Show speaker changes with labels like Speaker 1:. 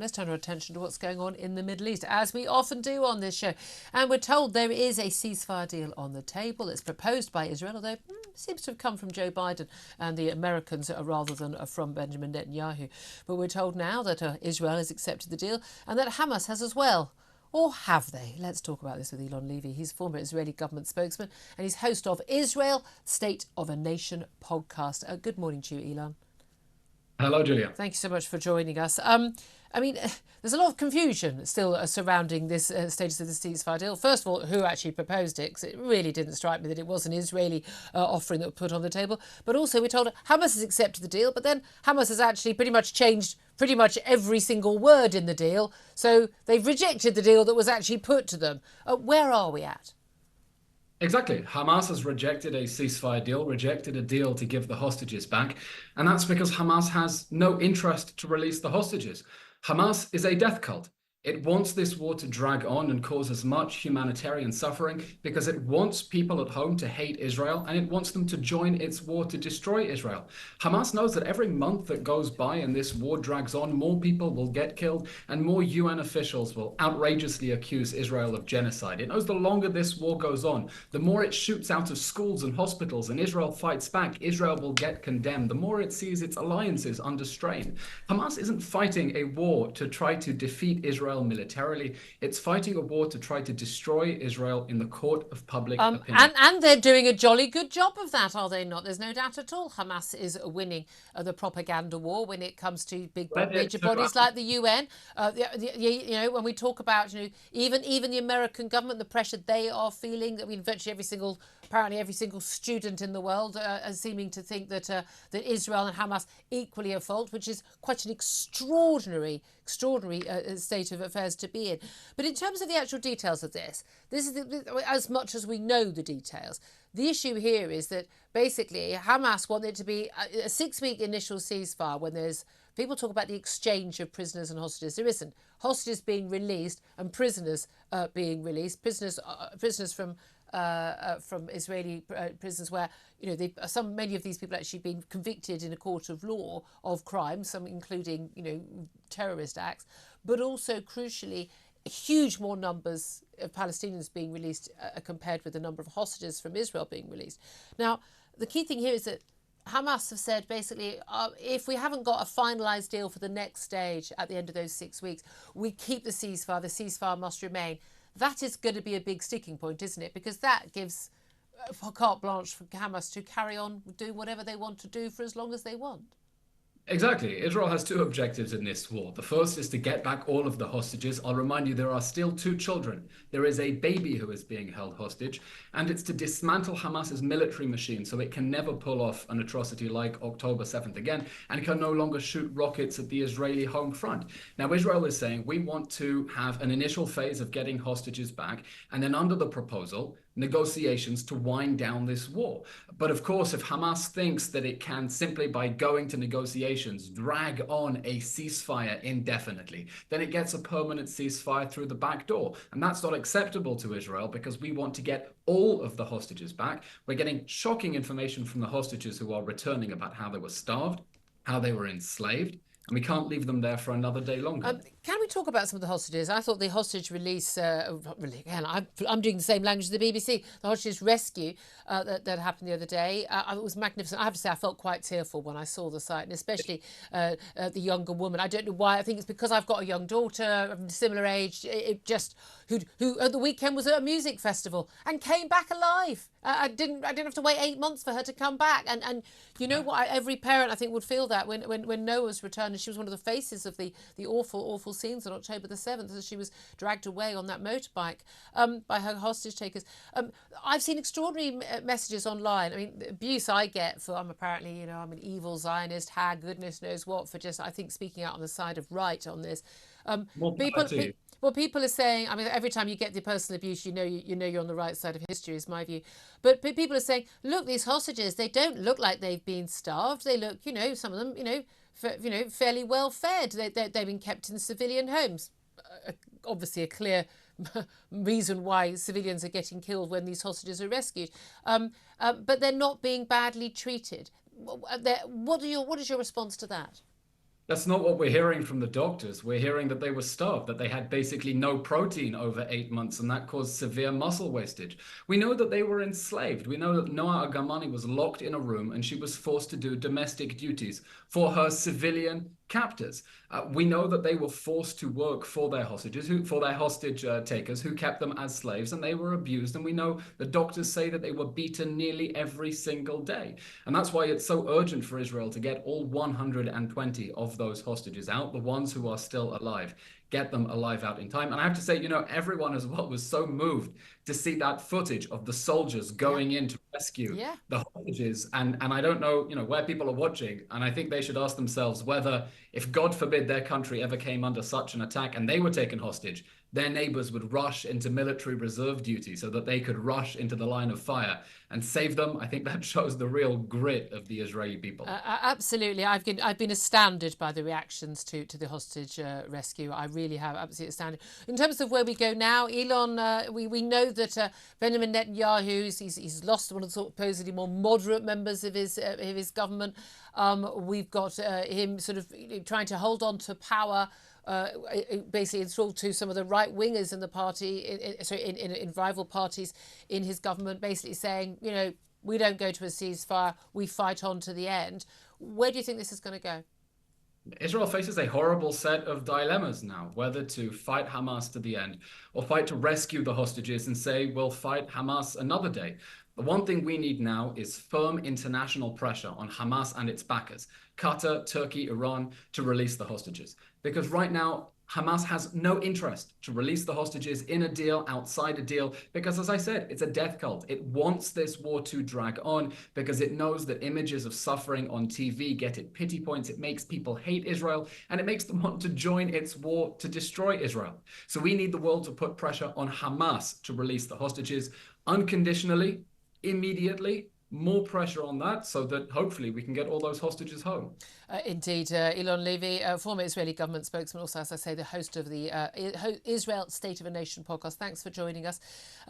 Speaker 1: Let's turn our attention to what's going on in the Middle East, as we often do on this show. And we're told there is a ceasefire deal on the table. It's proposed by Israel, although it seems to have come from Joe Biden and the Americans rather than from Benjamin Netanyahu. But we're told now that Israel has accepted the deal and that Hamas has as well. Or have they? Let's talk about this with Elon Levy. He's former Israeli government spokesman and he's host of Israel, State of a Nation podcast. Good morning to you, Elon.
Speaker 2: Hello, Julia.
Speaker 1: Thank you so much for joining us. There's a lot of confusion still surrounding this status of the ceasefire deal. First of all, who actually proposed it? Because it really didn't strike me that it was an Israeli offering that was put on the table. But also, we're told Hamas has accepted the deal, but then Hamas has actually pretty much changed pretty much every single word in the deal. So they've rejected the deal that was actually put to them. Where are we at?
Speaker 2: Exactly. Hamas has rejected a ceasefire deal, rejected a deal to give the hostages back. And that's because Hamas has no interest to release the hostages. Hamas is a death cult. It wants this war to drag on and cause as much humanitarian suffering because it wants people at home to hate Israel and it wants them to join its war to destroy Israel. Hamas knows that every month that goes by and this war drags on, more people will get killed and more UN officials will outrageously accuse Israel of genocide. It knows the longer this war goes on, the more it shoots out of schools and hospitals and Israel fights back, Israel will get condemned. The more it sees its alliances under strain. Hamas isn't fighting a war to try to defeat Israel militarily. It's fighting a war to try to destroy Israel in the court of public opinion.
Speaker 1: And they're doing a jolly good job of that, are they not? There's no doubt at all. Hamas is winning the propaganda war when it comes to major bodies like the UN. When we talk about, even the American government, the pressure they are feeling. I mean, virtually apparently every single student in the world seeming to think that Israel and Hamas equally are at fault, which is quite an extraordinary state of affairs to be in. But in terms of the actual details of this is as much as we know the details. The issue here is that basically Hamas wanted it to be a 6-week initial ceasefire when there's people talk about the exchange of prisoners and hostages. There isn't. Hostages being released and prisoners being released. Prisoners from Israeli prisons where many of these people actually been convicted in a court of law of crimes, some including terrorist acts, but also crucially huge more numbers of Palestinians being released compared with the number of hostages from Israel being released. Now, the key thing here is that Hamas have said basically if we haven't got a finalised deal for the next stage at the end of those 6 weeks, we keep the ceasefire must remain. That is going to be a big sticking point, isn't it? Because that gives carte blanche for Hamas to carry on doing whatever they want to do for as long as they want.
Speaker 2: Exactly. Israel has two objectives in this war. The first is to get back all of the hostages. I'll remind you, there are still 2 children. There is a baby who is being held hostage, and it's to dismantle Hamas's military machine so it can never pull off an atrocity like October 7th again, and can no longer shoot rockets at the Israeli home front. Now, Israel is saying we want to have an initial phase of getting hostages back, and then under the proposal, negotiations to wind down this war. But of course, if Hamas thinks that it can simply by going to negotiations drag on a ceasefire indefinitely, then it gets a permanent ceasefire through the back door. And that's not acceptable to Israel because we want to get all of the hostages back. We're getting shocking information from the hostages who are returning about how they were starved, how they were enslaved. And we can't leave them there for another day longer.
Speaker 1: Can we talk about some of the hostages? I thought the hostage release, again, I'm doing the same language as the BBC, the hostage rescue that happened the other day. It was magnificent. I have to say I felt quite tearful when I saw the site, and especially the younger woman. I don't know why. I think it's because I've got a young daughter of a similar age, who at the weekend was at a music festival and came back alive. I didn't have to wait 8 months for her to come back. And you know what? Every parent, I think, would feel that when Noah's returned, and she was one of the faces of the awful scenes on October the 7th as she was dragged away on that motorbike by her hostage takers. I've seen extraordinary messages online. I mean, the abuse I get for I'm an evil Zionist, hag, goodness knows what, for just, I think, speaking out on the side of right on this. People are saying, I mean, every time you get the personal abuse, you know you're on the right side of history, is my view. But people are saying, look, these hostages, they don't look like they've been starved. They look, some of them, fairly well fed. They've been kept in civilian homes. Obviously, a clear reason why civilians are getting killed when these hostages are rescued. But they're not being badly treated. What is your response to that?
Speaker 2: That's not what we're hearing from the doctors. We're hearing that they were starved, that they had basically no protein over 8 months, and that caused severe muscle wastage. We know that they were enslaved. We know that Noa Agamani was locked in a room and she was forced to do domestic duties for her civilian captors. We know that they were forced to work for their hostages, for their hostage takers, who kept them as slaves, and they were abused. And we know the doctors say that they were beaten nearly every single day. And that's why it's so urgent for Israel to get all 120 of those hostages out, the ones who are still alive, get them alive out in time. And I have to say, everyone as well was so moved to see that footage of the soldiers going in to rescue the hostages. And I don't know, where people are watching. And I think they should ask themselves whether, if God forbid their country ever came under such an attack and they were taken hostage, their neighbors would rush into military reserve duty so that they could rush into the line of fire and save them. I think that shows the real grit of the Israeli people.
Speaker 1: Absolutely. I've been astounded by the reactions to the hostage rescue. I really have, absolutely astounded. In terms of where we go now, Elon, we know that Benjamin Netanyahu, he's lost one of the supposedly more moderate members of his government. We've got him sort of trying to hold on to power. Basically enthralled to some of the right wingers in the party, in rival parties in his government, basically saying, we don't go to a ceasefire, we fight on to the end. Where do you think this is going to go?
Speaker 2: Israel faces a horrible set of dilemmas now, whether to fight Hamas to the end or fight to rescue the hostages and say, we'll fight Hamas another day. The one thing we need now is firm international pressure on Hamas and its backers, Qatar, Turkey, Iran, to release the hostages. Because right now, Hamas has no interest to release the hostages in a deal, outside a deal, because, as I said, it's a death cult. It wants this war to drag on because it knows that images of suffering on TV get it pity points. It makes people hate Israel, and it makes them want to join its war to destroy Israel. So we need the world to put pressure on Hamas to release the hostages unconditionally, immediately. More pressure on that so that hopefully we can get all those hostages home.
Speaker 1: Indeed. Elon Levy, former Israeli government spokesman, also, as I say, the host of the Israel State of a Nation podcast. Thanks for joining us.